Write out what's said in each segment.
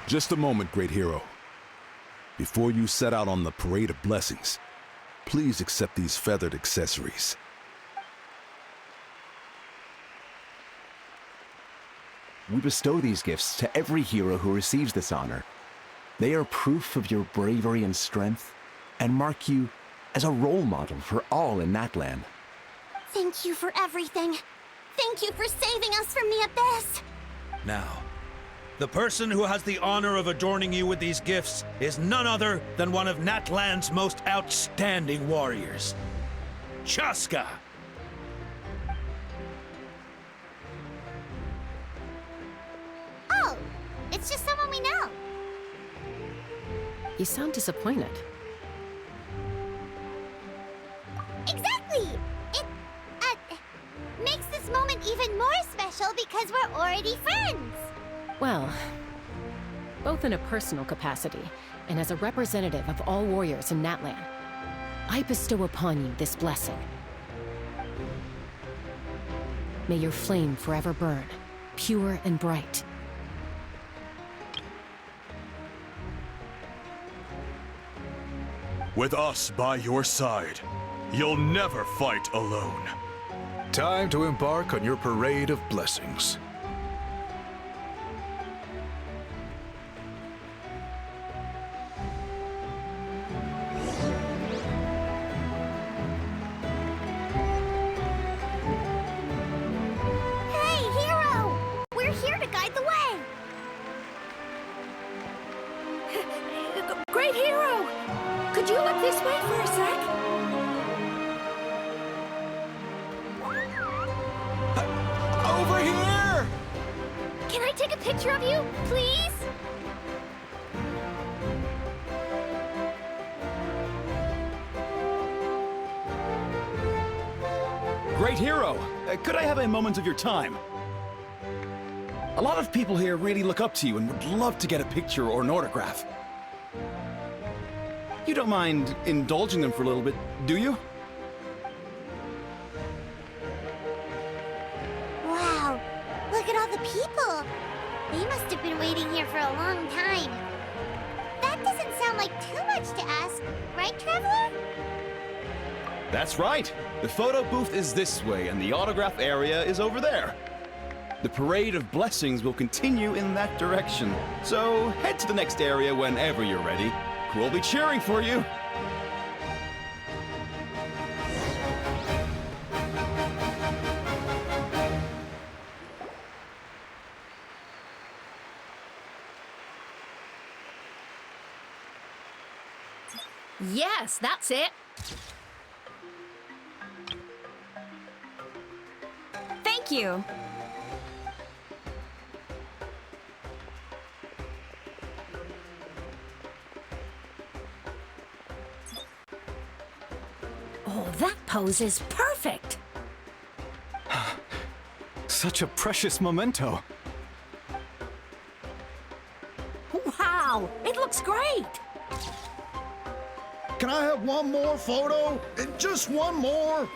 Just a moment, great hero. Before you set out on the Parade of Blessings, please accept these feathered accessories. We bestow these gifts to every hero who receives this honor. They are proof of your bravery and strength, and mark you as a role model for all in Natlan. Thank you for everything. Thank you for saving us from the abyss. Now, the person who has the honor of adorning you with these gifts is none other than one of Natlan's most outstanding warriors, Chaska. Oh, it's just someone we know. You sound disappointed. Exactly! It, makes this moment even more special because we're already friends! Well, both in a personal capacity and as a representative of all warriors in Natlan, I bestow upon you this blessing. May your flame forever burn, pure and bright. With us by your side, you'll never fight alone. Time to embark on your Parade of Blessings. Hey, hero! We're here to guide the way! Great hero! Could you look this way for a sec? Over here! Can I take a picture of you, please? Great hero! Could I have a moment of your time? A lot of people here really look up to you and would love to get a picture or an autograph. You don't mind indulging them for a little bit, do you? Wow, look at all the people! They must have been waiting here for a long time. That doesn't sound like too much to ask, right, Traveler? That's right. The photo booth is this way, and the autograph area is over there. The Parade of Blessings will continue in that direction, so head to the next area whenever you're ready. We'll be cheering for you. Yes, that's it. Thank you. Oh, that pose is perfect. Such a precious memento. Wow, it looks great. Can I have one more photo? Just one more?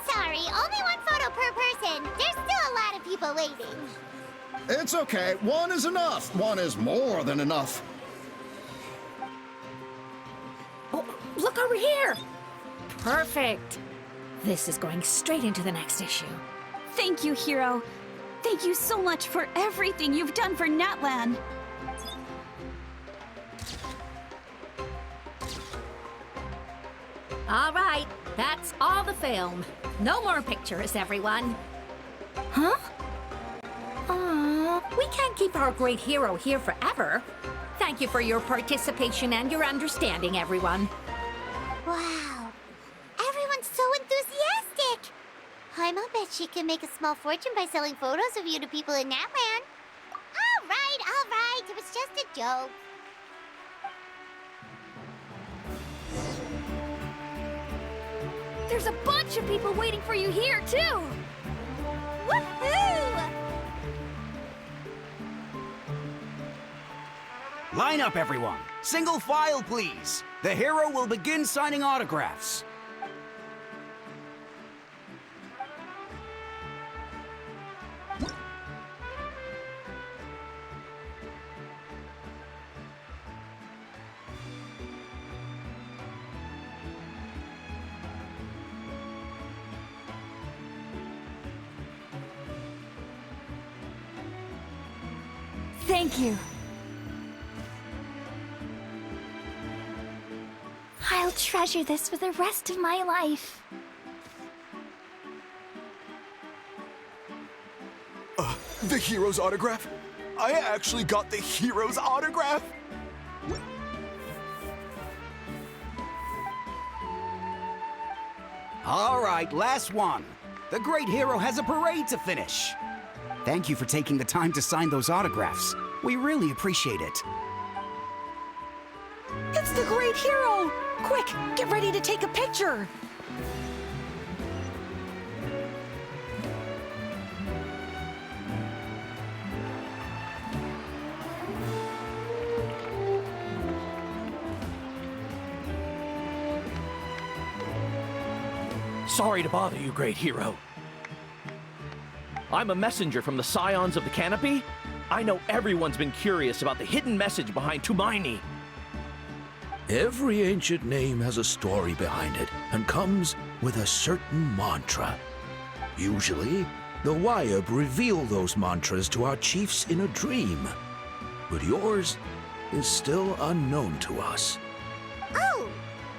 Sorry, only one photo per person. There's still a lot of people waiting. It's okay. One is enough. One is more than enough. Oh, look over here. Perfect. This is going straight into the next issue. Thank you, hero. Thank you so much for everything you've done for Natlan. All right, that's all the film. No more pictures, everyone. Huh? We can't keep our great hero here forever. Thank you for your participation and your understanding, everyone. Wow, everyone's so enthusiastic. I'll bet she can make a small fortune by selling photos of you to people in Natlan. All right, it was just a joke. There's a bunch of people waiting for you here, too! Woohoo! Line up, everyone. Single file, please. The hero will begin signing autographs. Thank you. I'll treasure this for the rest of my life. The hero's autograph? I actually got the hero's autograph? All right, last one. The great hero has a parade to finish. Thank you for taking the time to sign those autographs. We really appreciate it. It's the great hero! Quick, get ready to take a picture! Sorry to bother you, great hero. I'm a messenger from the Scions of the Canopy. I know everyone's been curious about the hidden message behind Tumaini. Every ancient name has a story behind it and comes with a certain mantra. Usually, the Wayab reveal those mantras to our chiefs in a dream. But yours is still unknown to us. Oh,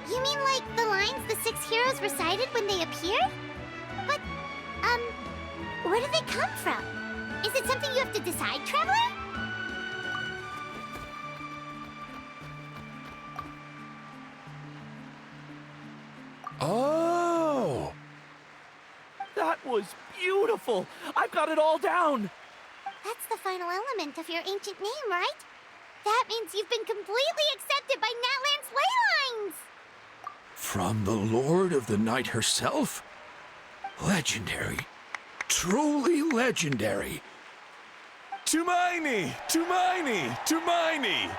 you mean like the lines the 6 heroes recited when they appeared? But, where do they come from? Is it something you have to decide, Traveler? Oh! That was beautiful! I've got it all down! That's the final element of your ancient name, right? That means you've been completely accepted by Natlan's ley lines! From the Lord of the Night herself? Legendary. Truly legendary. Tumaini! Tumaini! Tumaini!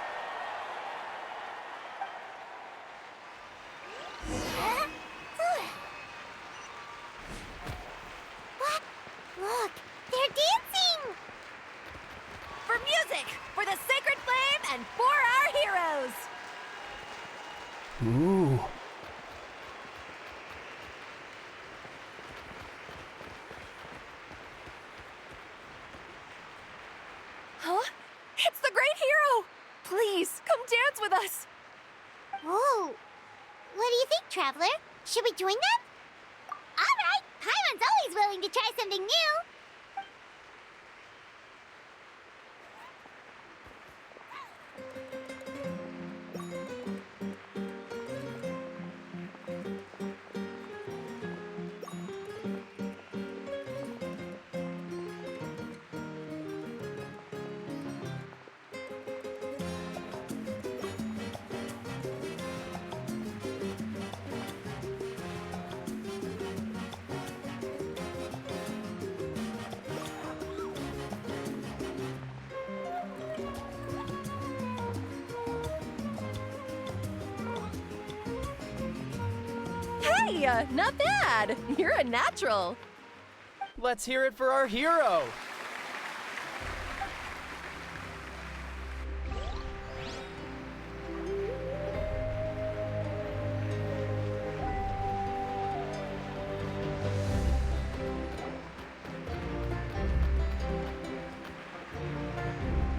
What? Look, they're dancing! For music, for the sacred flame, and for our heroes! Ooh. Huh? It's the great hero! Please, come dance with us! Whoa! What do you think, Traveler? Should we join them? All right! Paimon's always willing to try something new! Hey, not bad! You're a natural! Let's hear it for our hero!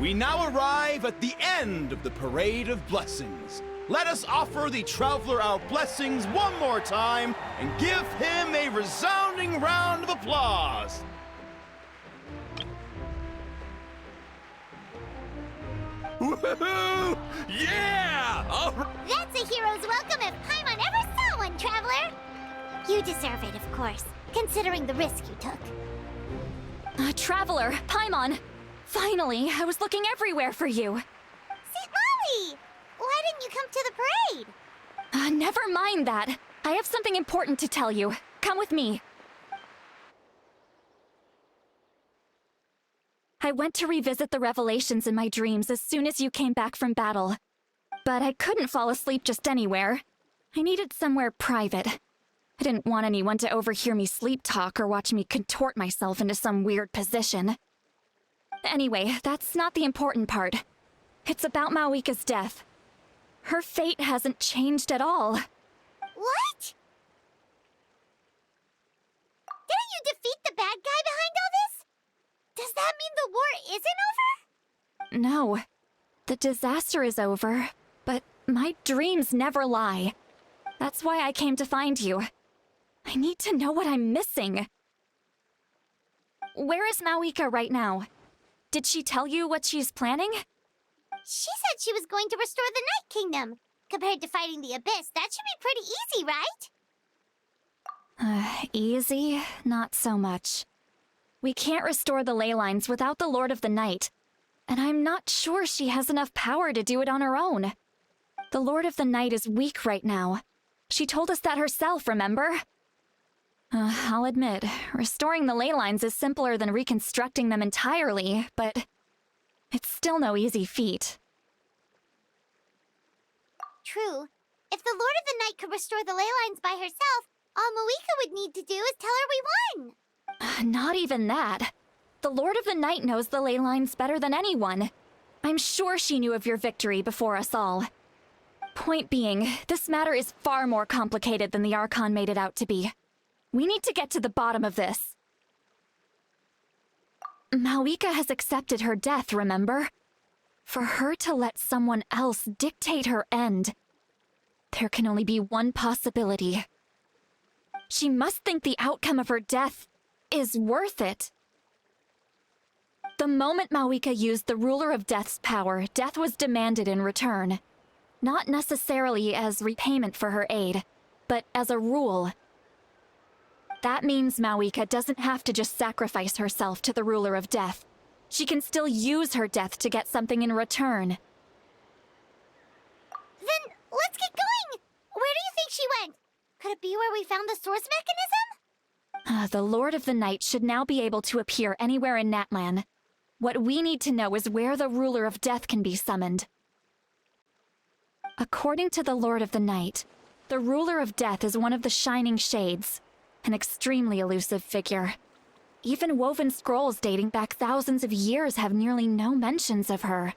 We now arrive at the end of the Parade of Blessings. Let us offer the Traveler our blessings one more time and give him a resounding round of applause. Woohoo! Yeah! All right. That's a hero's welcome if Paimon ever saw one, Traveler! You deserve it, of course, considering the risk you took. Traveler, Paimon! Finally, I was looking everywhere for you. St. Molly! Why didn't you come to the parade? Never mind that. I have something important to tell you. Come with me. I went to revisit the revelations in my dreams as soon as you came back from battle. But I couldn't fall asleep just anywhere. I needed somewhere private. I didn't want anyone to overhear me sleep talk or watch me contort myself into some weird position. Anyway, that's not the important part. It's about Mawika's death. Her fate hasn't changed at all. What? Didn't you defeat the bad guy behind all this? Does that mean the war isn't over? No. The disaster is over, but my dreams never lie. That's why I came to find you. I need to know what I'm missing. Where is Mawika right now? Did she tell you what she's planning? She said she was going to restore the Night Kingdom. Compared to fighting the Abyss, that should be pretty easy, right? Easy? Not so much. We can't restore the ley lines without the Lord of the Night, and I'm not sure she has enough power to do it on her own. The Lord of the Night is weak right now. She told us that herself, remember? I'll admit, restoring the ley lines is simpler than reconstructing them entirely, but it's still no easy feat. True. If the Lord of the Night could restore the ley lines by herself, all Mawika would need to do is tell her we won. Not even that. The Lord of the Night knows the ley lines better than anyone. I'm sure she knew of your victory before us all. Point being, this matter is far more complicated than the Archon made it out to be. We need to get to the bottom of this. Mawika has accepted her death, remember? For her to let someone else dictate her end, there can only be one possibility. She must think the outcome of her death is worth it. The moment Mawika used the Ruler of Death's power, death was demanded in return. Not necessarily as repayment for her aid, but as a rule. That means Mawika doesn't have to just sacrifice herself to the Ruler of Death. She can still use her death to get something in return. Then, let's get going! Where do you think she went? Could it be where we found the source mechanism? The Lord of the Night should now be able to appear anywhere in Natlan. What we need to know is where the Ruler of Death can be summoned. According to the Lord of the Night, the Ruler of Death is one of the Shining Shades, an extremely elusive figure. Even woven scrolls dating back thousands of years have nearly no mentions of her.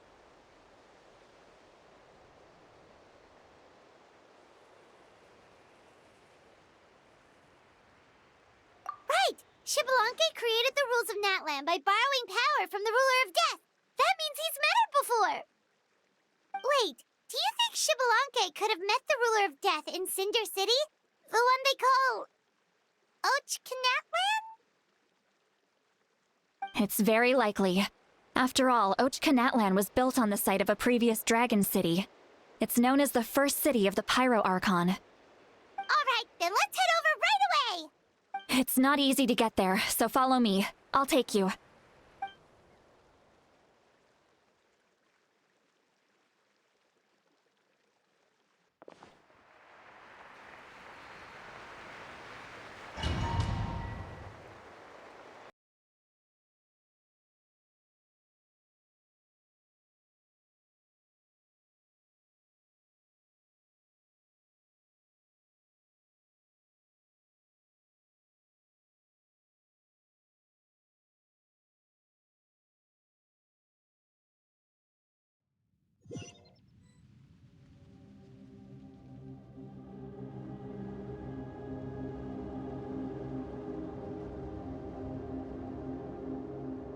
Right! Kebangkitan created the rules of Natlan by borrowing power from the Ruler of Death. That means he's met her before. Wait, do you think Kebangkitan could have met the Ruler of Death in Cinder City? The one they call... Natlan? It's very likely. After all, Natlan was built on the site of a previous dragon city. It's known as the first city of the Pyro Archon. Alright, then let's head over right away! It's not easy to get there, so follow me. I'll take you.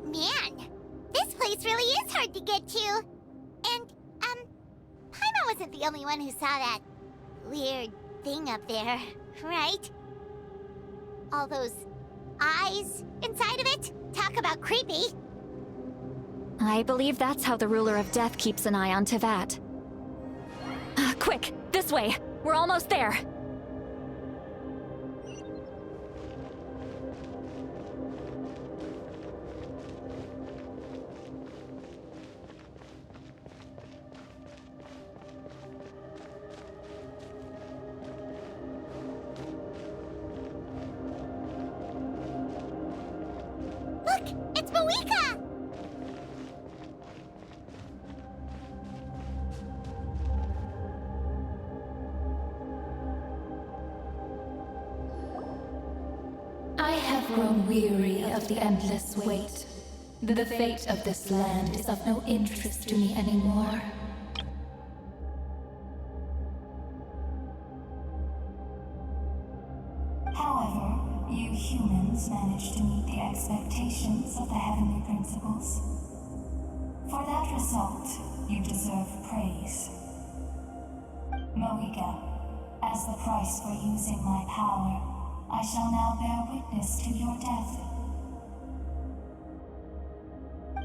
Man, this place really is hard to get to. And, Paimon wasn't the only one who saw that weird thing up there, right? All those eyes inside of it? Talk about creepy. I believe that's how the Ruler of Death keeps an eye on Tevat. Quick, this way! We're almost there! Look! It's Mawika! I have grown weary of the endless wait. The fate of this land is of no interest to me anymore. However, you humans managed to meet the expectations of the heavenly principles. For that result, you deserve praise. Moika, as the price for using my power, I shall now bear witness to your death.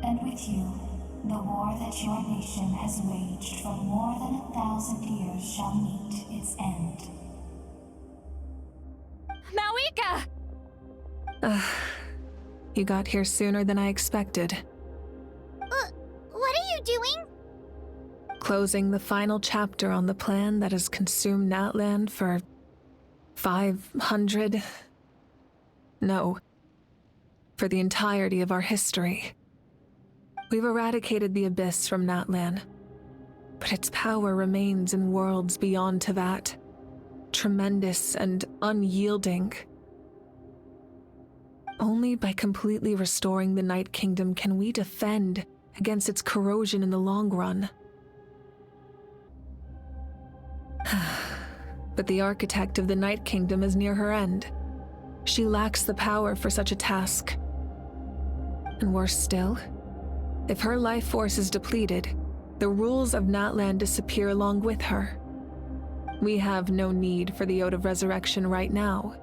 And with you, the war that your nation has waged for more than 1,000 years shall meet its end. Mawika! You got here sooner than I expected. What are you doing? Closing the final chapter on the plan that has consumed Natlan for 500... No. For the entirety of our history. We've eradicated the Abyss from Natlan, but its power remains in worlds beyond to that. Tremendous and unyielding. Only by completely restoring the Night Kingdom can we defend against its corrosion in the long run. But the architect of the Night Kingdom is near her end. She lacks the power for such a task. And worse still, if her life force is depleted, the rules of Natlan disappear along with her. We have no need for the Ode of Resurrection right now,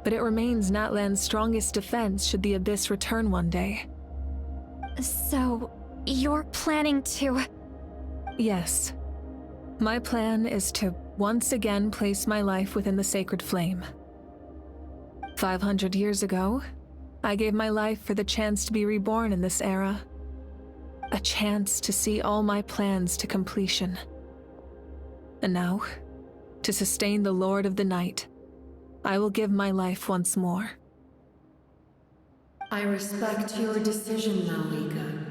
but it remains Natlan's strongest defense should the Abyss return one day. So, you're planning to... Yes. My plan is to once again place my life within the sacred flame. 500 years ago, I gave my life for the chance to be reborn in this era. A chance to see all my plans to completion. And now, to sustain the Lord of the Night, I will give my life once more. I respect your decision, Mawika.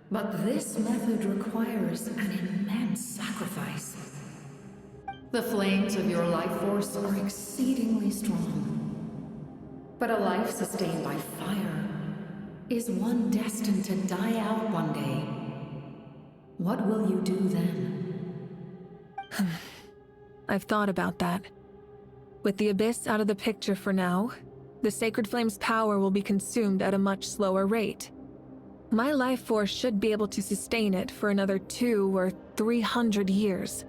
But this method requires an immense sacrifice. The flames of your life force are exceedingly strong. But a life sustained by fire is one destined to die out one day. What will you do then? I've thought about that. With the Abyss out of the picture for now, the Sacred Flame's power will be consumed at a much slower rate. My life force should be able to sustain it for another 200 or 300 years.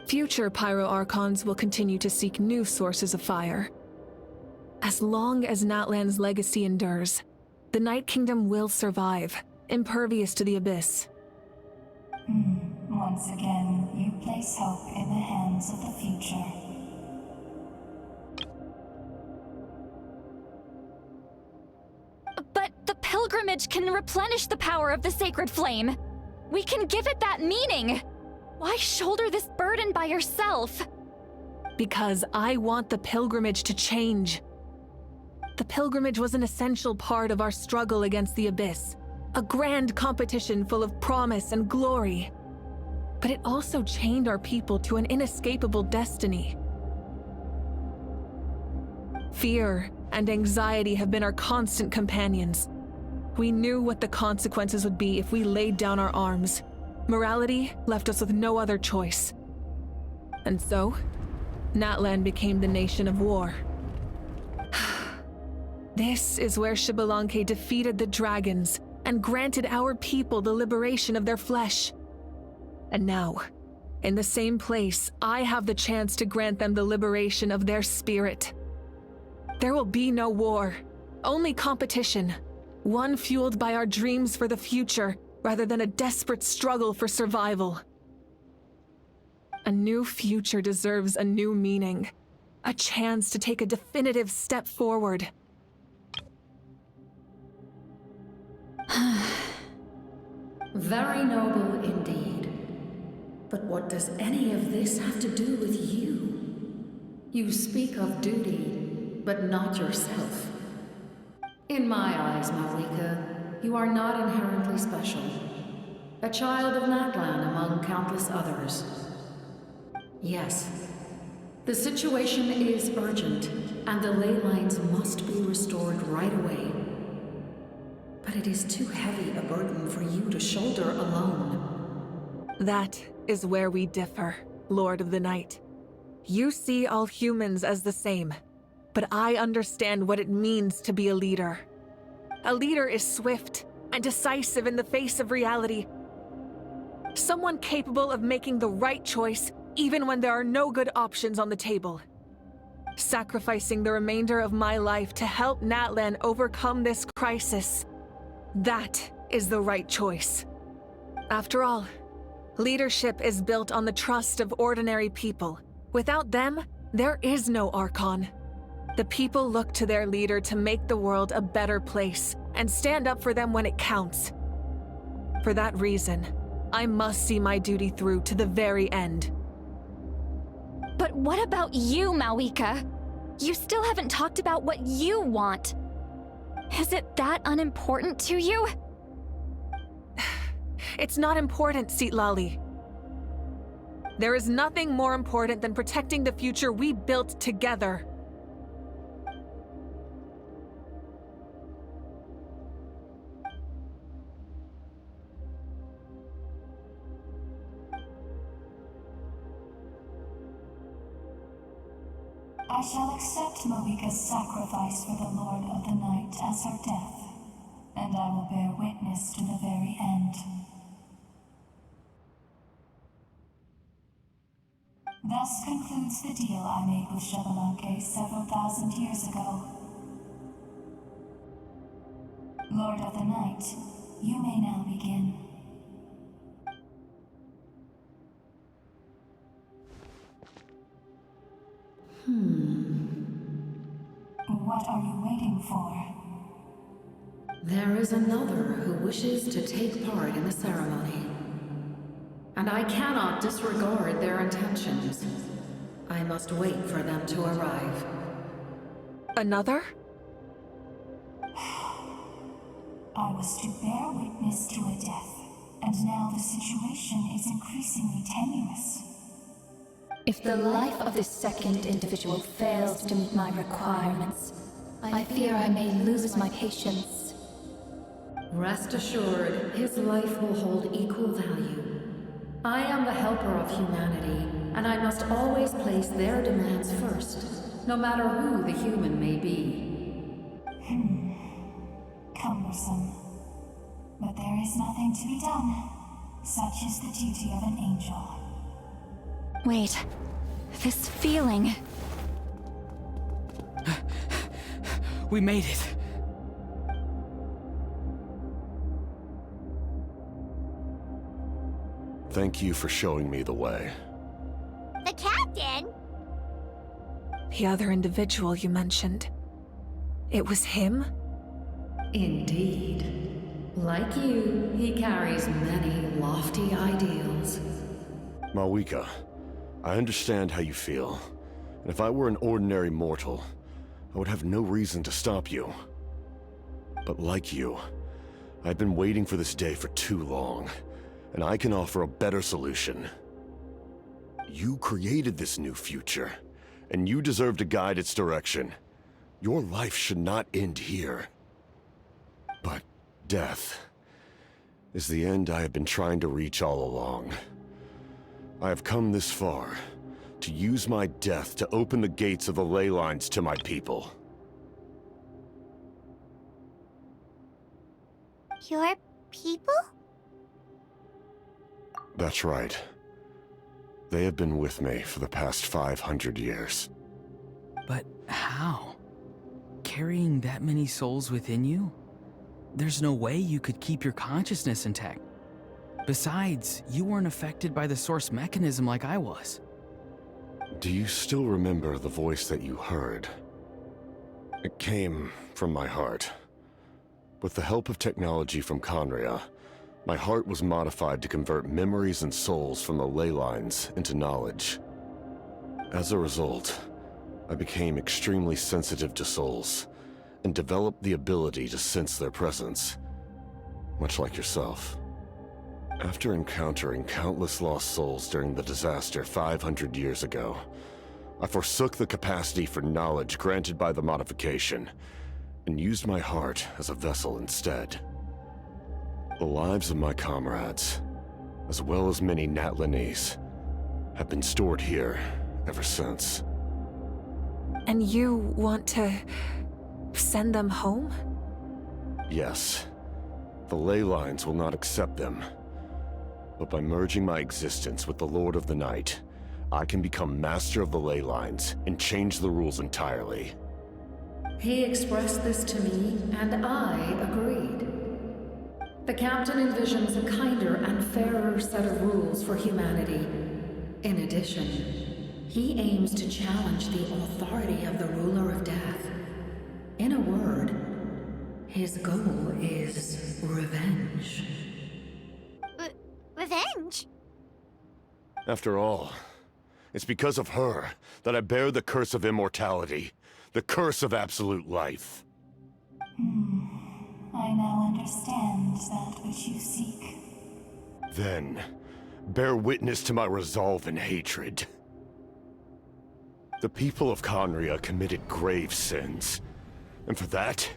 Future Pyro-Archons will continue to seek new sources of fire. As long as Natlan's legacy endures, the Night Kingdom will survive, impervious to the Abyss. Once again, you place hope in the hands of the future. But the pilgrimage can replenish the power of the sacred flame. We can give it that meaning. Why shoulder this burden by yourself? Because I want the pilgrimage to change. The pilgrimage was an essential part of our struggle against the Abyss, a grand competition full of promise and glory. But it also chained our people to an inescapable destiny. Fear and anxiety have been our constant companions. We knew what the consequences would be if we laid down our arms. Morality left us with no other choice. And so, Natlan became the nation of war. This is where Xbalanque defeated the dragons and granted our people the liberation of their flesh. And now, in the same place, I have the chance to grant them the liberation of their spirit. There will be no war, only competition, one fueled by our dreams for the future rather than a desperate struggle for survival. A new future deserves a new meaning, a chance to take a definitive step forward. Very noble indeed. But what does any of this have to do with you? You speak of duty, but not yourself. In my eyes, Mawika, you are not inherently special. A child of Natlan among countless others. Yes, the situation is urgent, and the ley lines must be restored right away. But it is too heavy a burden for you to shoulder alone. That is where we differ, Lord of the Night. You see all humans as the same, but I understand what it means to be a leader. A leader is swift and decisive in the face of reality. Someone capable of making the right choice even when there are no good options on the table. Sacrificing the remainder of my life to help Natlan overcome this crisis. That is the right choice. After all, leadership is built on the trust of ordinary people. Without them, there is no Archon. The people look to their leader to make the world a better place and stand up for them when it counts. For that reason, I must see my duty through to the very end. But what about you, Mawika? You still haven't talked about what you want. Is it that unimportant to you? It's not important, Citlali. There is nothing more important than protecting the future we built together. I shall accept Mawika's sacrifice for the Lord of the Night as her death, and I will bear witness to the very end. Thus concludes the deal I made with Kebangkitan several thousand years ago. Lord of the Night, you may now begin. What are you waiting for? There is another who wishes to take part in the ceremony. And I cannot disregard their intentions. I must wait for them to arrive. Another? I was to bear witness to a death, and now the situation is increasingly tenuous. If the life of this second individual fails to meet my requirements, I fear I may lose my patience. Rest assured, his life will hold equal value. I am the helper of humanity, and I must always place their demands first, no matter who the human may be. Cumbersome. But there is nothing to be done. Such is the duty of an angel. Wait, this feeling... We made it. Thank you for showing me the way. The captain? The other individual you mentioned. It was him? Indeed. Like you, he carries many lofty ideals. Mawika, I understand how you feel. And if I were an ordinary mortal, I would have no reason to stop you. But like you, I've been waiting for this day for too long. And I can offer a better solution. You created this new future, and you deserve to guide its direction. Your life should not end here. But death is the end I have been trying to reach all along. I have come this far to use my death to open the gates of the ley lines to my people. Your people? That's right. They have been with me for the past 500 years. But how? Carrying that many souls within you? There's no way you could keep your consciousness intact. Besides, you weren't affected by the source mechanism like I was. Do you still remember the voice that you heard? It came from my heart. With the help of technology from Conria, my heart was modified to convert memories and souls from the ley lines into knowledge. As a result, I became extremely sensitive to souls, and developed the ability to sense their presence, much like yourself. After encountering countless lost souls during the disaster 500 years ago, I forsook the capacity for knowledge granted by the modification, and used my heart as a vessel instead. The lives of my comrades, as well as many Natlanese, have been stored here ever since. And you want to send them home? Yes. The ley lines will not accept them. But by merging my existence with the Lord of the Night, I can become master of the ley lines and change the rules entirely. He expressed this to me, and I agreed. The captain envisions a kinder and fairer set of rules for humanity. In addition, he aims to challenge the authority of the ruler of death. In a word, his goal is revenge. Revenge? After all, it's because of her that I bear the curse of immortality, the curse of absolute life. I now understand that which you seek. Then, bear witness to my resolve and hatred. The people of Khaenri'ah committed grave sins. And for that,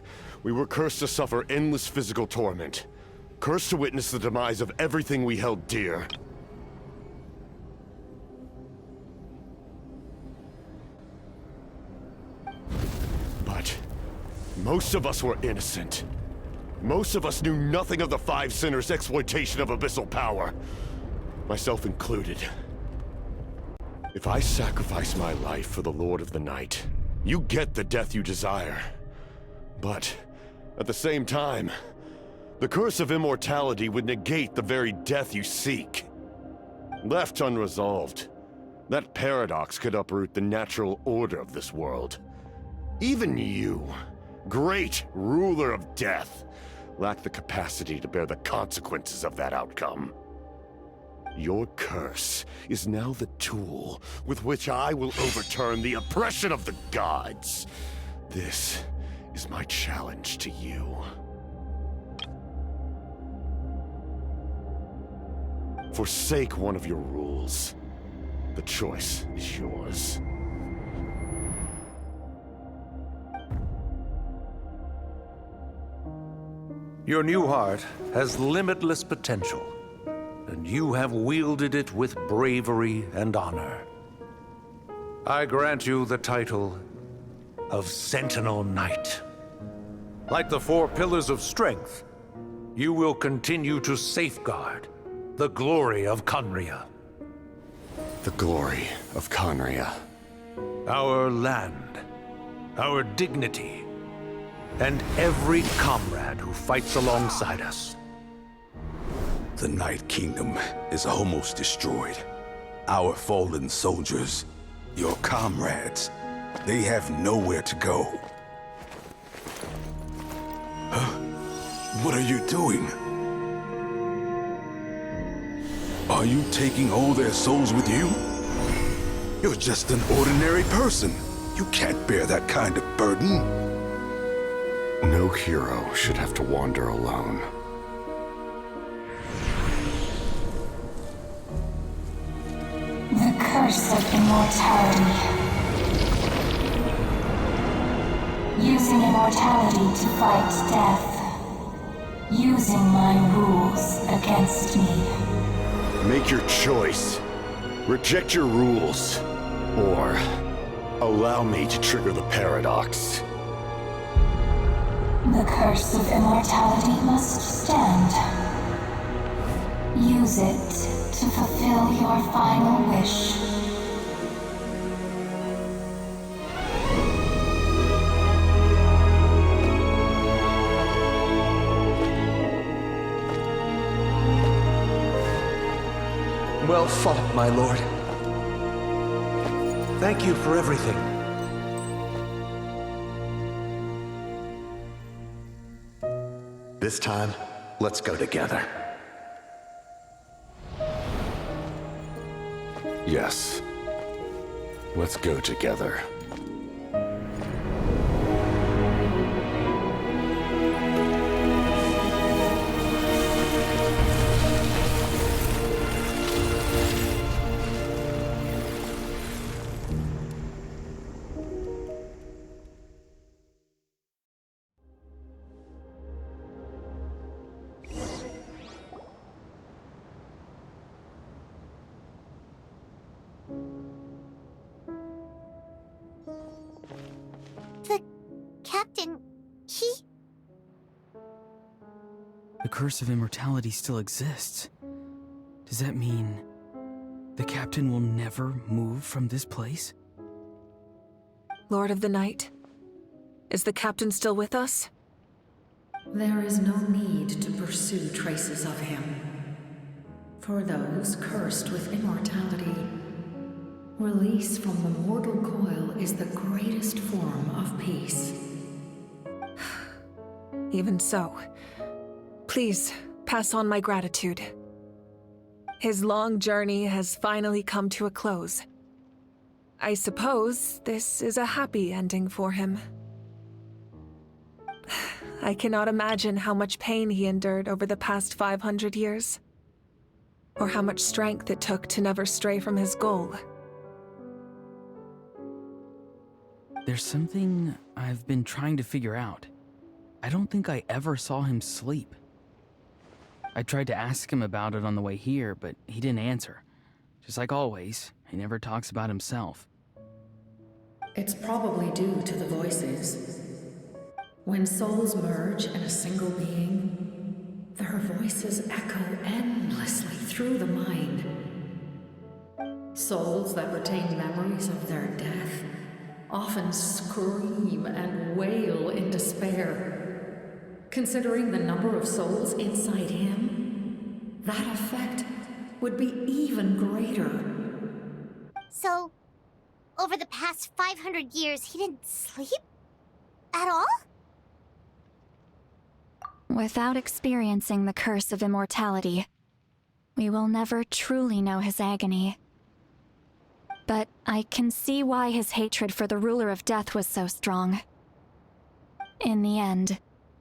we were cursed to suffer endless physical torment. Cursed to witness the demise of everything we held dear. But most of us were innocent. Most of us knew nothing of the Five Sinners' exploitation of abyssal power. Myself included. If I sacrifice my life for the Lord of the Night, you get the death you desire. But, at the same time, the curse of immortality would negate the very death you seek. Left unresolved, that paradox could uproot the natural order of this world. Even you, great ruler of death, lack the capacity to bear the consequences of that outcome. Your curse is now the tool with which I will overturn the oppression of the gods. This is my challenge to you. Forsake one of your rules. The choice is yours. Your new heart has limitless potential, and you have wielded it with bravery and honor. I grant you the title of Sentinel Knight. Like the four pillars of strength, you will continue to safeguard the glory of Khaenri'ah. The glory of Khaenri'ah. Our land, our dignity, and every comrade who fights alongside us. The Night Kingdom is almost destroyed. Our fallen soldiers, your comrades, they have nowhere to go. Huh? What are you doing? Are you taking all their souls with you? You're just an ordinary person. You can't bear that kind of burden. No hero should have to wander alone. The curse of immortality. Using immortality to fight death. Using my rules against me. Make your choice. Reject your rules. Or allow me to trigger the paradox. The curse of immortality must stand. Use it to fulfill your final wish. Well fought, my lord. Thank you for everything. This time, let's go together. Yes. Let's go together. curse of immortality still exists, does that mean the captain will never move from this place? Lord of the Night, is the captain still with us? There is no need to pursue traces of him. For those cursed with immortality, release from the mortal coil is the greatest form of peace. Even so, please pass on my gratitude. His long journey has finally come to a close. I suppose this is a happy ending for him. I cannot imagine how much pain he endured over the past 500 years, or how much strength it took to never stray from his goal. There's something I've been trying to figure out. I don't think I ever saw him sleep. I tried to ask him about it on the way here, but he didn't answer. Just like always, he never talks about himself. It's probably due to the voices. When souls merge in a single being, their voices echo endlessly through the mind. Souls that retain memories of their death often scream and wail in despair. Considering the number of souls inside him, that effect would be even greater. So, over the past 500 years, he didn't sleep? At all? Without experiencing the curse of immortality, we will never truly know his agony. But I can see why his hatred for the ruler of death was so strong. In the end,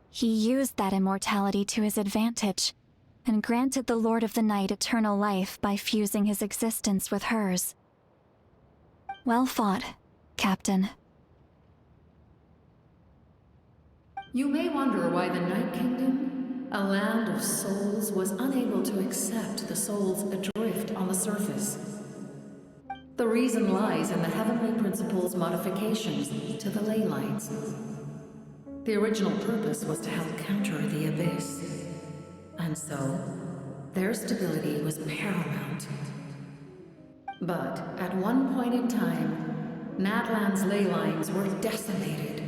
he used that immortality to his advantage, and granted the Lord of the Night eternal life by fusing his existence with hers. Well fought, Captain. You may wonder why the Night Kingdom, a land of souls, was unable to accept the souls adrift on the surface. The reason lies in the Heavenly Principle's modifications to the ley lines. The original purpose was to help counter the Abyss, and so their stability was paramount. But at one point in time, Natlan's ley lines were decimated.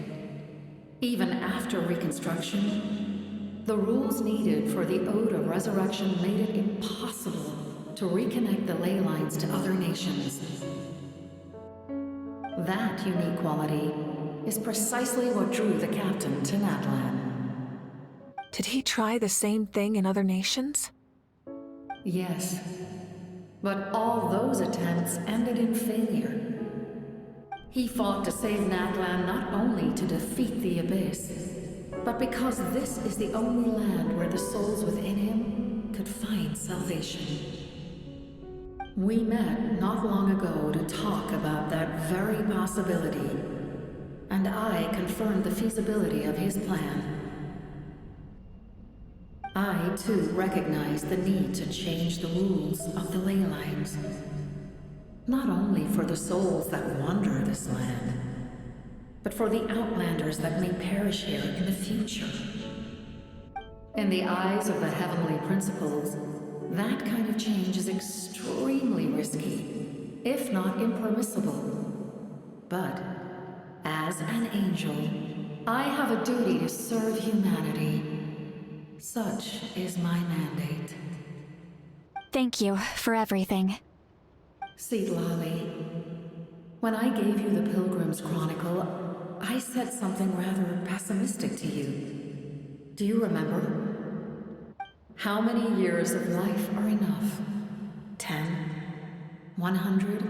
Even after reconstruction, the rules needed for the Ode of Resurrection made it impossible to reconnect the ley lines to other nations. That unique quality is precisely what drew the captain to Natlan. Did he try the same thing in other nations? Yes, but all those attempts ended in failure. He fought to save Natlan not only to defeat the Abyss, but because this is the only land where the souls within him could find salvation. We met not long ago to talk about that very possibility, and I confirmed the feasibility of his plan. I, too, recognized the need to change the rules of the ley lines. Not only for the souls that wander this land, but for the outlanders that may perish here in the future. In the eyes of the Heavenly Principles, that kind of change is extremely risky, if not impermissible. But, as an angel, I have a duty to serve humanity. Such is my mandate. Thank you for everything. Lali, when I gave you the Pilgrim's Chronicle, I said something rather pessimistic to you. Do you remember? How many years of life are enough? 10? 100?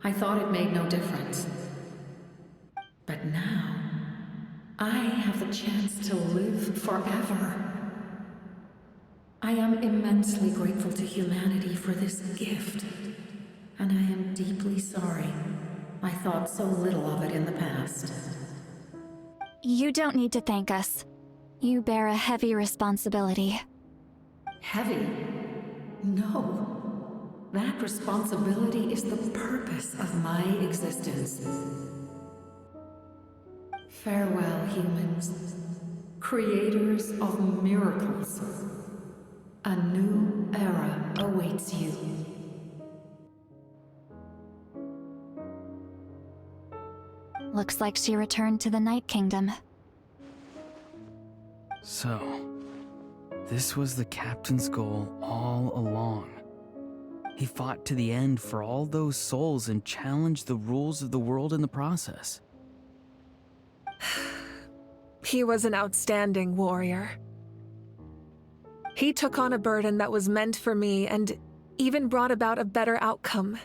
I thought it made no difference. But now, I have the chance to live forever. I am immensely grateful to humanity for this gift, and I am deeply sorry I thought so little of it in the past. You don't need to thank us. You bear a heavy responsibility. Heavy? No. That responsibility is the purpose of my existence. Farewell, humans. creators of miracles, a new era awaits you. Looks like she returned to the Night Kingdom. So, this was the captain's goal all along. He fought to the end for all those souls and challenged the rules of the world in the process. He was an outstanding warrior. He took on a burden that was meant for me and even brought about a better outcome.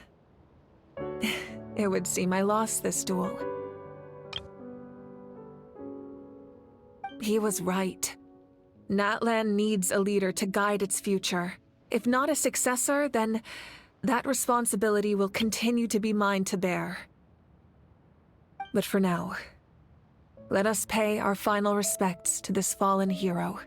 It would seem I lost this duel. He was right. Natlan needs a leader to guide its future. If not a successor, then that responsibility will continue to be mine to bear. But for now, let us pay our final respects to this fallen hero.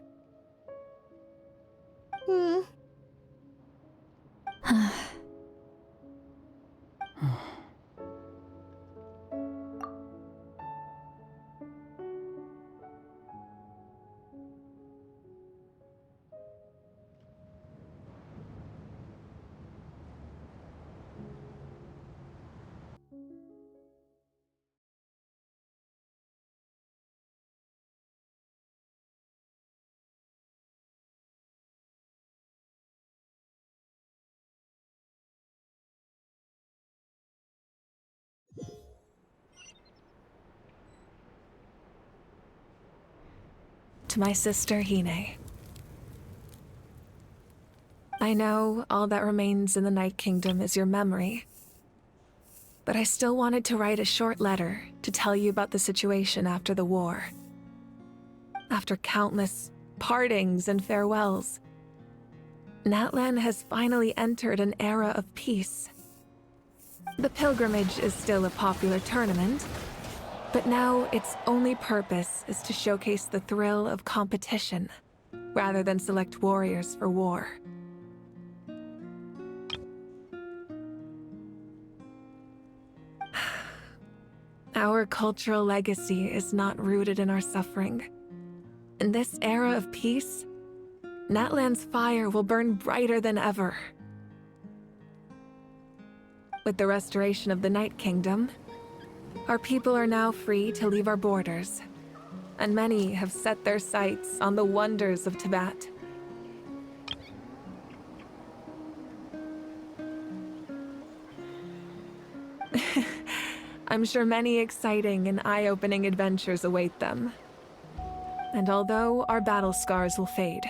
To my sister, Hine. I know all that remains in the Night Kingdom is your memory, but I still wanted to write a short letter to tell you about the situation after the war. After countless partings and farewells, Natlan has finally entered an era of peace. The pilgrimage is still a popular tournament, but now its only purpose is to showcase the thrill of competition, rather than select warriors for war. Our cultural legacy is not rooted in our suffering. In this era of peace, Natlan's fire will burn brighter than ever. With the restoration of the Night Kingdom, our people are now free to leave our borders, and many have set their sights on the wonders of Tibet. I'm sure many exciting and eye-opening adventures await them. And although our battle scars will fade,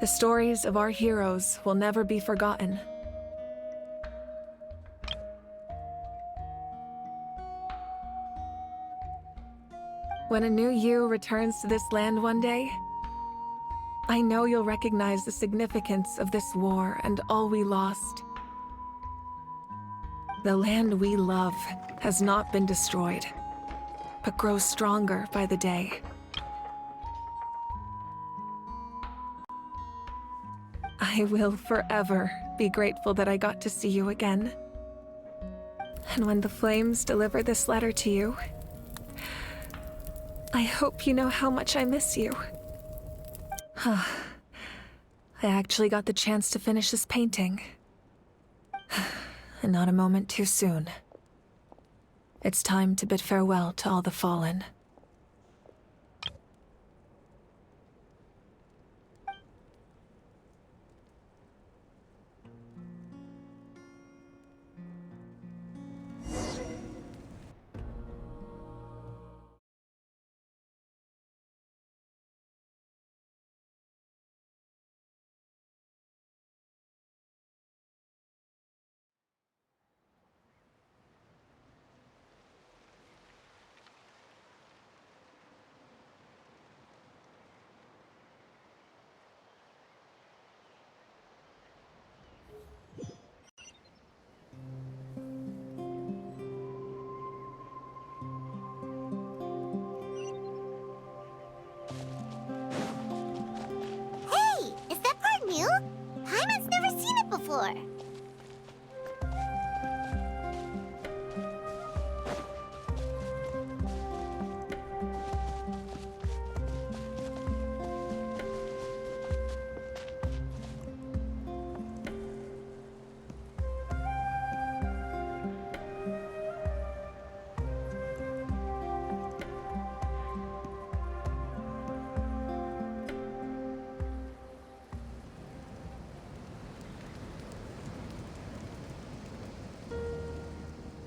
the stories of our heroes will never be forgotten. When a new you returns to this land one day, I know you'll recognize the significance of this war and all we lost. The land we love has not been destroyed, but grows stronger by the day. I will forever be grateful that I got to see you again. And when the flames deliver this letter to you, I hope you know how much I miss you. I actually got the chance to finish this painting. And not a moment too soon. It's time to bid farewell to all the fallen. New? Hyman's never seen it before.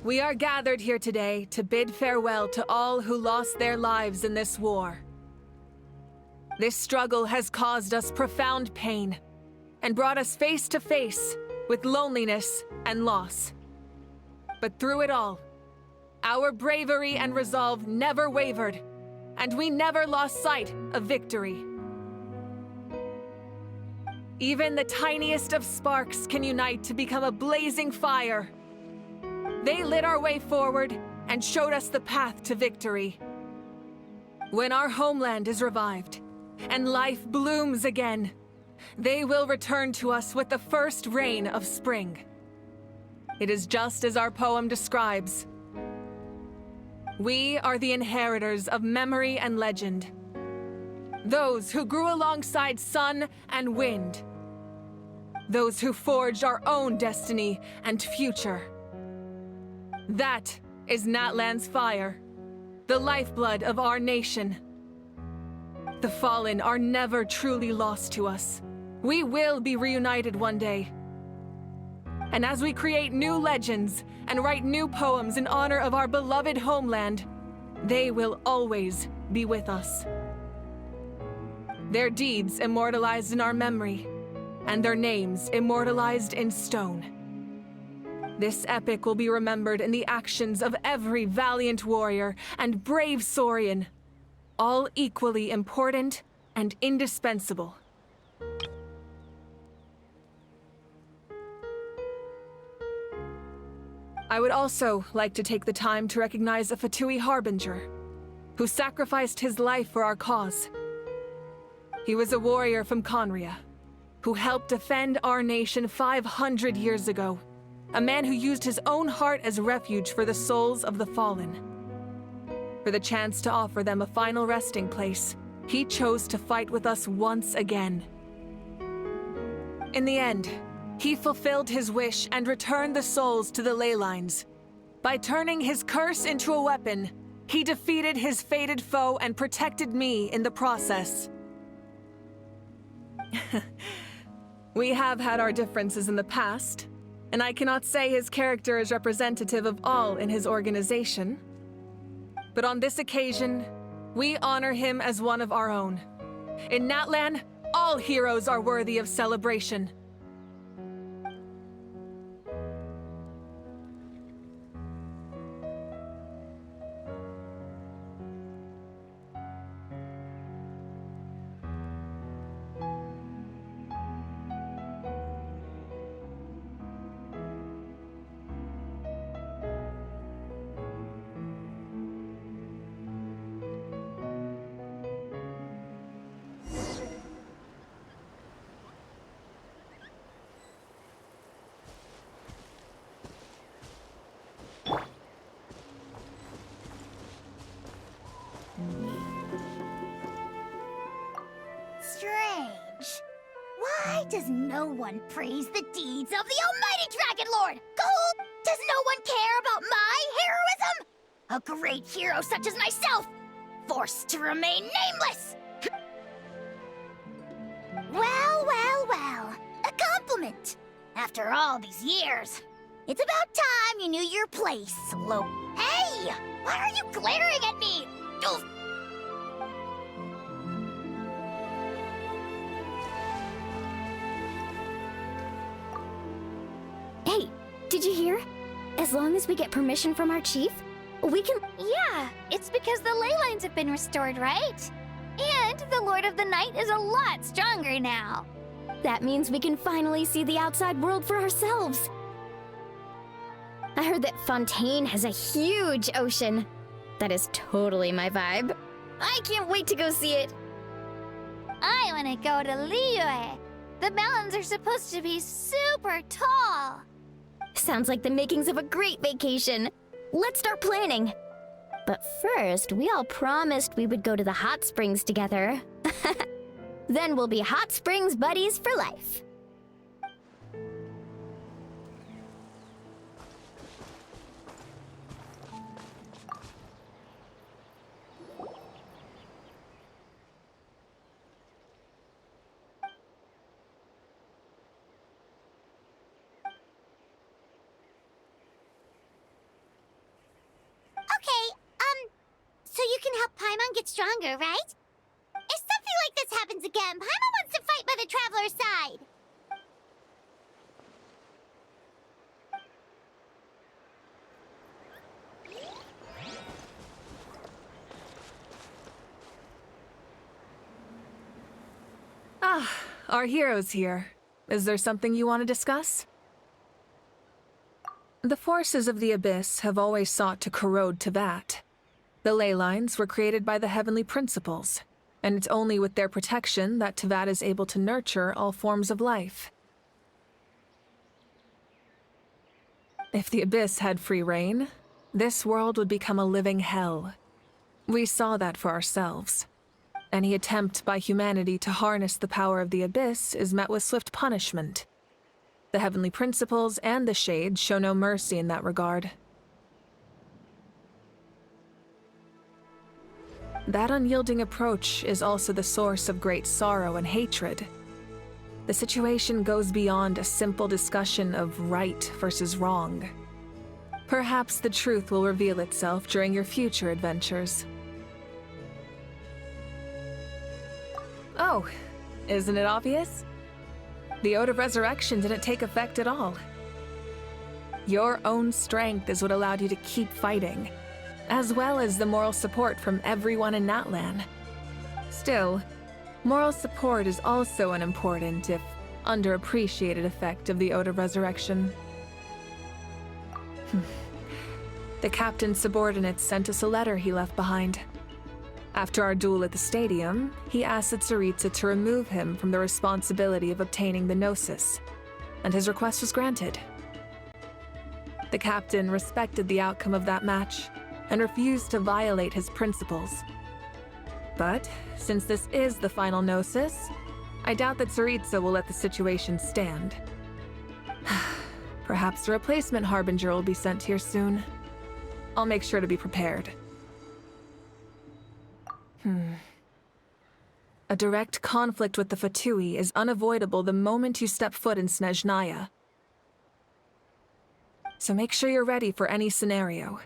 We are gathered here today to bid farewell to all who lost their lives in this war. This struggle has caused us profound pain and brought us face to face with loneliness and loss. But through it all, our bravery and resolve never wavered, and we never lost sight of victory. Even the tiniest of sparks can unite to become a blazing fire. They lit our way forward and showed us the path to victory. When our homeland is revived and life blooms again, they will return to us with the first rain of spring. It is just as our poem describes. We are the inheritors of memory and legend. Those who grew alongside sun and wind. Those who forged our own destiny and future. That is Natlan's fire, the lifeblood of our nation. The fallen are never truly lost to us. We will be reunited one day. And as we create new legends and write new poems in honor of our beloved homeland, they will always be with us. Their deeds immortalized in our memory, and their names immortalized in stone. This epic will be remembered in the actions of every valiant warrior and brave Saurian, all equally important and indispensable. I would also like to take the time to recognize a Fatui Harbinger, who sacrificed his life for our cause. He was a warrior from Conria, who helped defend our nation 500 years ago. A man who used his own heart as refuge for the souls of the fallen. For the chance to offer them a final resting place, he chose to fight with us once again. In the end, he fulfilled his wish and returned the souls to the ley lines. By turning his curse into a weapon, he defeated his fated foe and protected me in the process. We have had our differences in the past, and I cannot say his character is representative of all in his organization. But on this occasion, we honor him as one of our own. In Natlan, all heroes are worthy of celebration. Strange. Why does no one praise the deeds of the almighty Dragon Lord? Gold? Does no one care about my heroism? A great hero such as myself, forced to remain nameless! Well, well, well. A compliment. After all these years. It's about time you knew your place, Hey! Why are you glaring at me? Oof. Hey, did you hear? As long as we get permission from our chief, we can... Yeah, it's because the ley lines have been restored, right? And the Lord of the Night is a lot stronger now. That means we can finally see the outside world for ourselves. I heard that Fontaine has a huge ocean. That is totally my vibe. I can't wait to go see it. I want to go to Liyue. The mountains are supposed to be super tall. Sounds like the makings of a great vacation. Let's start planning. But first, we all promised we would go to the hot springs together. Then we'll be hot springs buddies for life. can help Paimon get stronger, right? If something like this happens again, Paimon wants to fight by the Traveler's side. Ah, our hero's here. Is there something you want to discuss? The forces of the Abyss have always sought to corrode Teyvat. The ley lines were created by the Heavenly Principles, and it's only with their protection that Teyvat is able to nurture all forms of life. If the Abyss had free reign, this world would become a living hell. We saw that for ourselves. Any attempt by humanity to harness the power of the Abyss is met with swift punishment. The Heavenly Principles and the Shades show no mercy in that regard. That unyielding approach is also the source of great sorrow and hatred. The situation goes beyond a simple discussion of right versus wrong. Perhaps the truth will reveal itself during your future adventures. Oh, isn't it obvious? The Ode of Resurrection didn't take effect at all. Your own strength is what allowed you to keep fighting, as well as the moral support from everyone in Natlan. Still, moral support is also an important, if underappreciated, effect of the Ode of Resurrection. The captain's subordinates sent us a letter he left behind. After our duel at the stadium, he asked Tsaritsa to remove him from the responsibility of obtaining the Gnosis, and his request was granted. The captain respected the outcome of that match and refused to violate his principles. But, since this is the final Gnosis, I doubt that Tsaritsa will let the situation stand. Perhaps a replacement Harbinger will be sent here soon. I'll make sure to be prepared. A direct conflict with the Fatui is unavoidable the moment you step foot in Snezhnaya. So make sure you're ready for any scenario.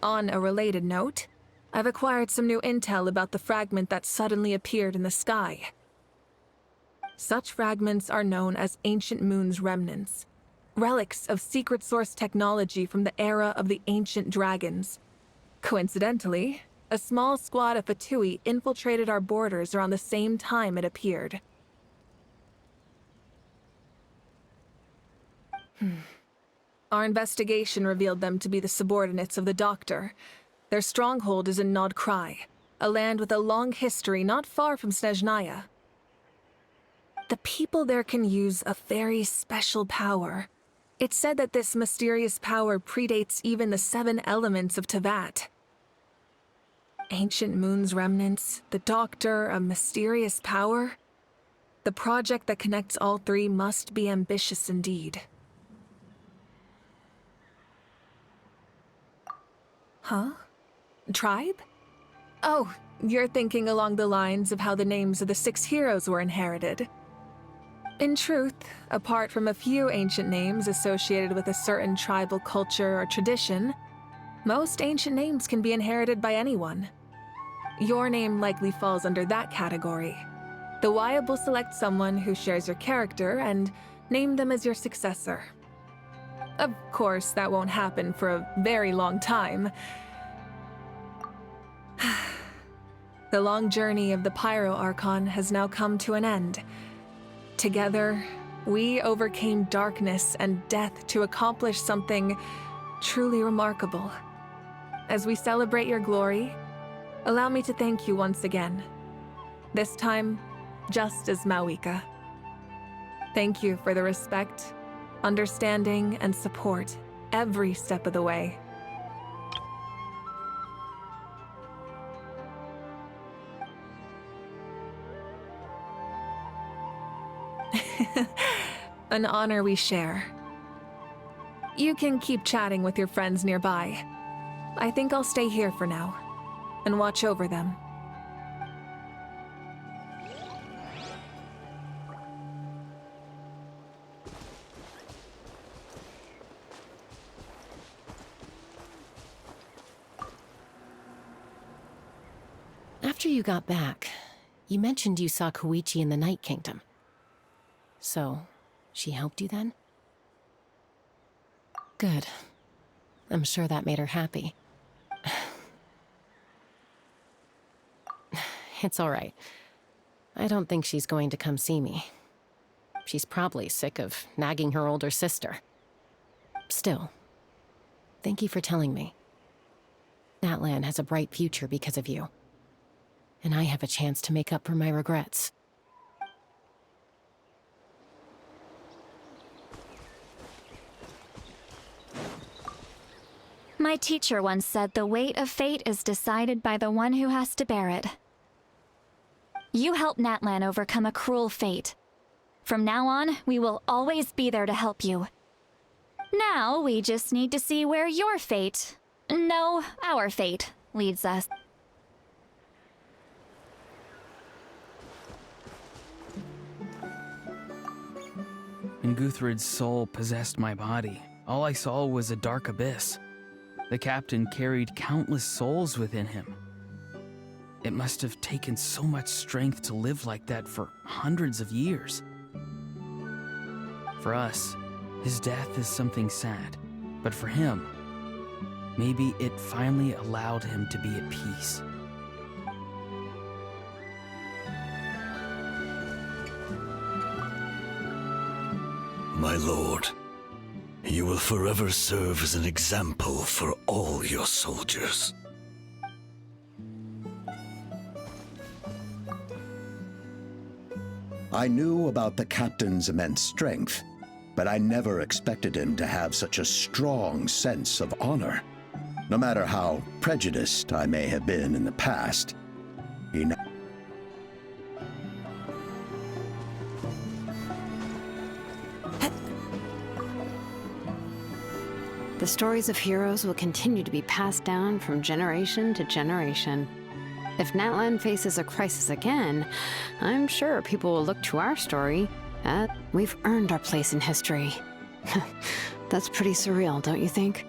On a related note, I've acquired some new intel about the fragment that suddenly appeared in the sky. Such fragments are known as Ancient Moon's remnants, relics of secret source technology from the era of the ancient dragons. Coincidentally, a small squad of Fatui infiltrated our borders around the same time it appeared. Our investigation revealed them to be the subordinates of the Doctor. Their stronghold is in Nod-Krai, a land with a long history not far from Snezhnaya. The people there can use a very special power. It's said that this mysterious power predates even the 7 elements of Teyvat. Ancient Moon's remnants, the Doctor, a mysterious power. The project that connects all three must be ambitious indeed. Huh? Tribe? Oh, you're thinking along the lines of how the names of the 6 heroes were inherited. In truth, apart from a few ancient names associated with a certain tribal culture or tradition, most ancient names can be inherited by anyone. Your name likely falls under that category. The Wyab will select someone who shares your character and name them as your successor. Of course, that won't happen for a very long time. The long journey of the Pyro Archon has now come to an end. Together, we overcame darkness and death to accomplish something truly remarkable. As we celebrate your glory, allow me to thank you once again. This time, just as Mawika. Thank you for the respect, understanding, and support every step of the way. An honor we share. You can keep chatting with your friends nearby. I think I'll stay here for now and watch over them. After you got back, you mentioned you saw Koichi in the Night Kingdom. So, she helped you then? Good. I'm sure that made her happy. It's all right. I don't think she's going to come see me. She's probably sick of nagging her older sister. Still, thank you for telling me. Natlan has a bright future because of you. And I have a chance to make up for my regrets. My teacher once said the weight of fate is decided by the one who has to bear it. You helped Natlan overcome a cruel fate. From now on, we will always be there to help you. Now, we just need to see where your fate, no, our fate, leads us. When Guthred's soul possessed my body, all I saw was a dark abyss. The captain carried countless souls within him. It must have taken so much strength to live like that for hundreds of years. For us, his death is something sad, but for him, maybe it finally allowed him to be at peace. My lord, you will forever serve as an example for all your soldiers. I knew about the captain's immense strength, but I never expected him to have such a strong sense of honor. No matter how prejudiced I may have been in the past, he The stories of heroes will continue to be passed down from generation to generation. If Natlan faces a crisis again, I'm sure people will look to our story. We've earned our place in history. That's pretty surreal, don't you think?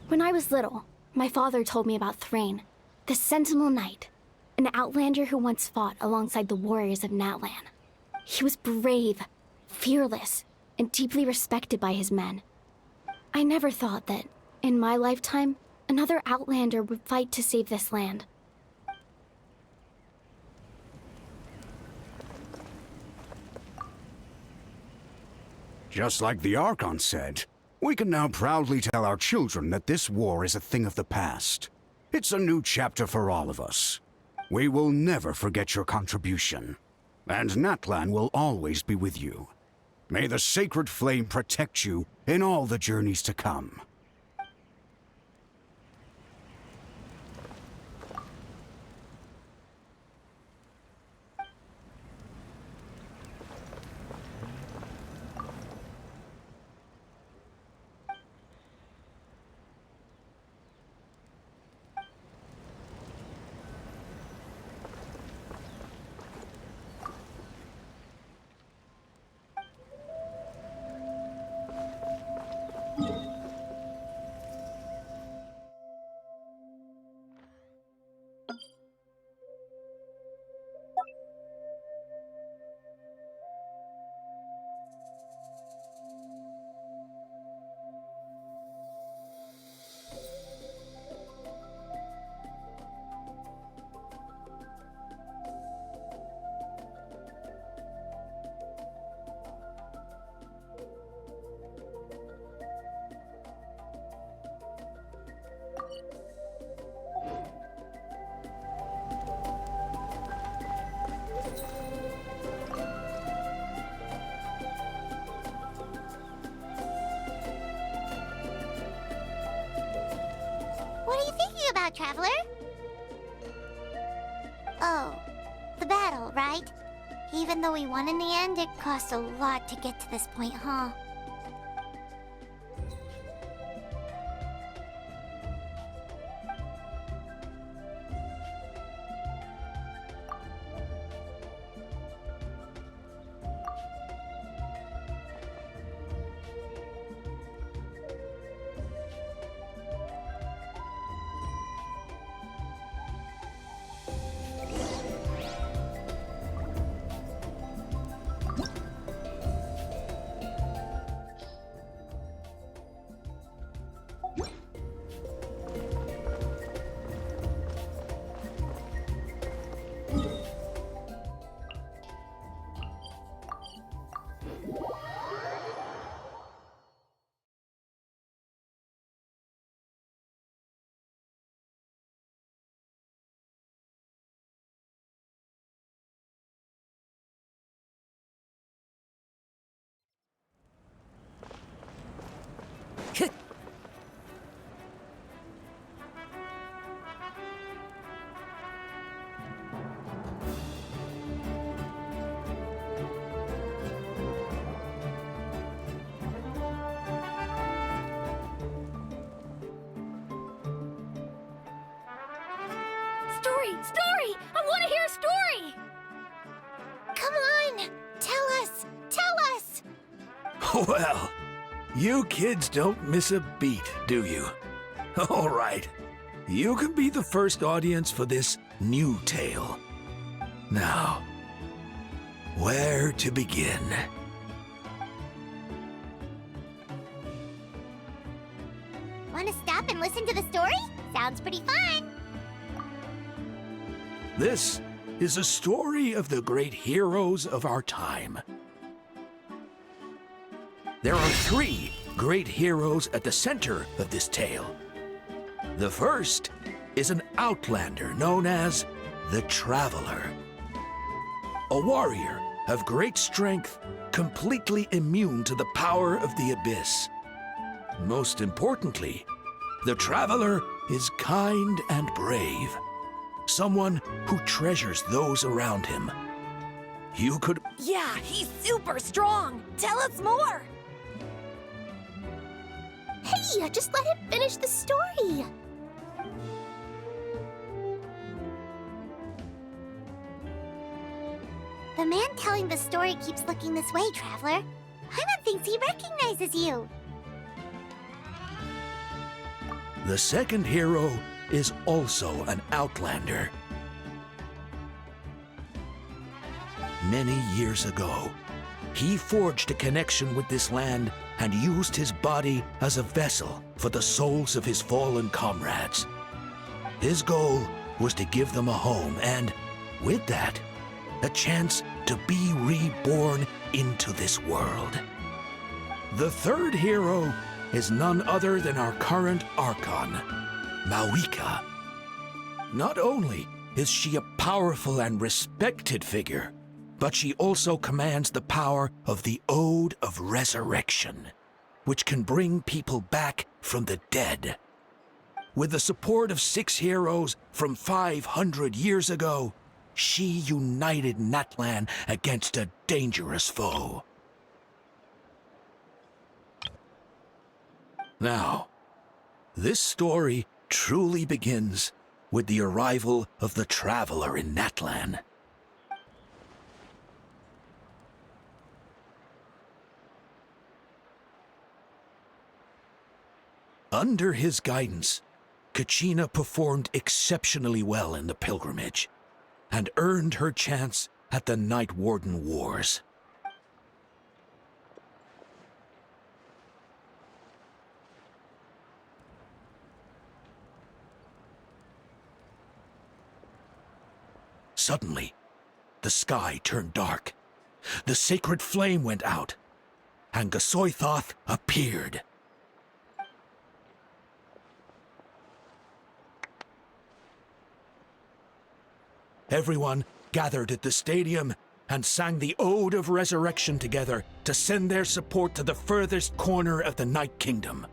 When I was little, my father told me about Thrain, the Sentinel Knight, an outlander who once fought alongside the warriors of Natlan. He was brave, fearless, and deeply respected by his men. I never thought that, in my lifetime, another outlander would fight to save this land. Just like the Archon said, we can now proudly tell our children that this war is a thing of the past. It's a new chapter for all of us. We will never forget your contribution. And Natlan will always be with you. May the sacred flame protect you in all the journeys to come. What are you thinking about, Traveler? Oh, the battle, right? Even though we won in the end, it cost a lot to get to this point, huh? Story! Story! I want to hear a story! Come on! Tell us! Tell us! Well, you kids don't miss a beat, do you? All right. You can be the first audience for this new tale. Now, where to begin? Want to stop and listen to the story? Sounds pretty fun! This is a story of the great heroes of our time. There are 3 great heroes at the center of this tale. The first is an outlander known as the Traveler. A warrior of great strength, completely immune to the power of the abyss. Most importantly, the Traveler is kind and brave. Someone who treasures those around him. You could... Yeah, he's super strong! Tell us more! Hey, just let him finish the story! The man telling the story keeps looking this way, Traveler. Paimon thinks he recognizes you. The second hero is also an outlander. Many years ago, he forged a connection with this land and used his body as a vessel for the souls of his fallen comrades. His goal was to give them a home and, with that, a chance to be reborn into this world. The third hero is none other than our current Archon, Mawika. Not only is she a powerful and respected figure, but she also commands the power of the Ode of Resurrection, which can bring people back from the dead. With the support of 6 heroes from 500 years ago, she united Natlan against a dangerous foe. Now, this story truly begins with the arrival of the Traveler in Natlan. Under his guidance, Kachina performed exceptionally well in the pilgrimage and earned her chance at the Night Warden Wars. Suddenly, the sky turned dark. The sacred flame went out, and Gasoithoth appeared. Everyone gathered at the stadium and sang the Ode of Resurrection together to send their support to the furthest corner of the Night Kingdom.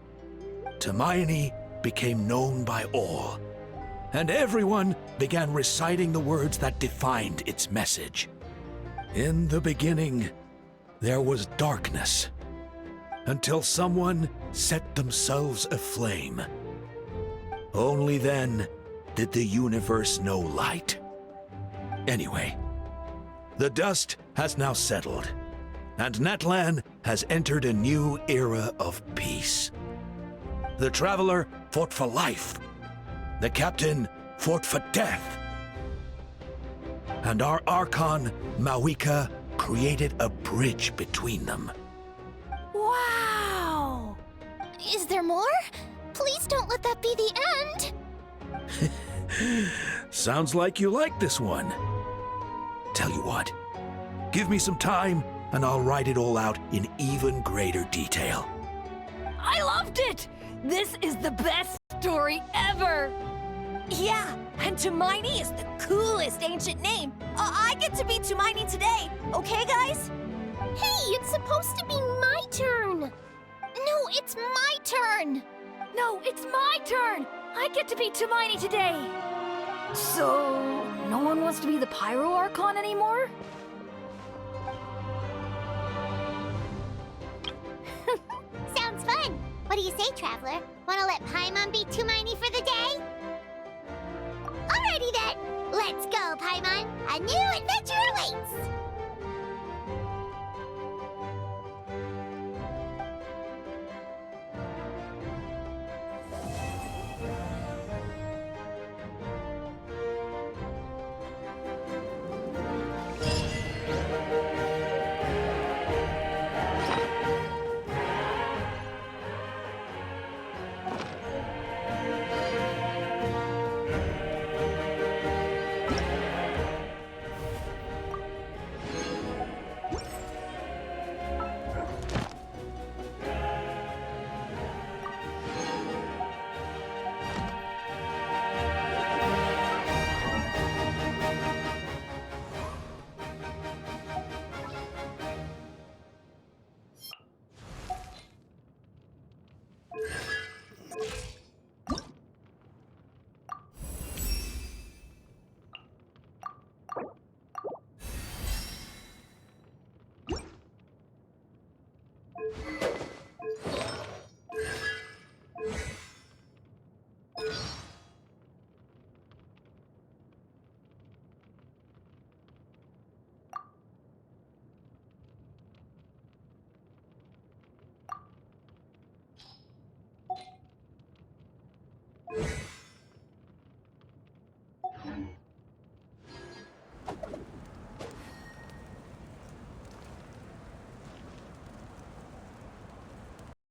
Hermione became known by all, and everyone began reciting the words that defined its message. In the beginning, there was darkness, until someone set themselves aflame. Only then did the universe know light. Anyway, the dust has now settled, and Natlan has entered a new era of peace. The Traveler fought for life. The Captain fought for death. And our Archon, Mawika, created a bridge between them. Wow! Is there more? Please don't let that be the end! Sounds like you like this one. Tell you what, give me some time and I'll write it all out in even greater detail. I loved it! This is the best story ever! Yeah, and Hermione is the coolest ancient name. I get to be Hermione today, okay, guys? Hey, it's supposed to be my turn! No, it's my turn! No, it's my turn! I get to be Hermione today! So, no one wants to be the Pyro Archon anymore? Sounds fun! What do you say, Traveler? Wanna let Paimon be Hermione for the day? Alrighty then! time on a new adventure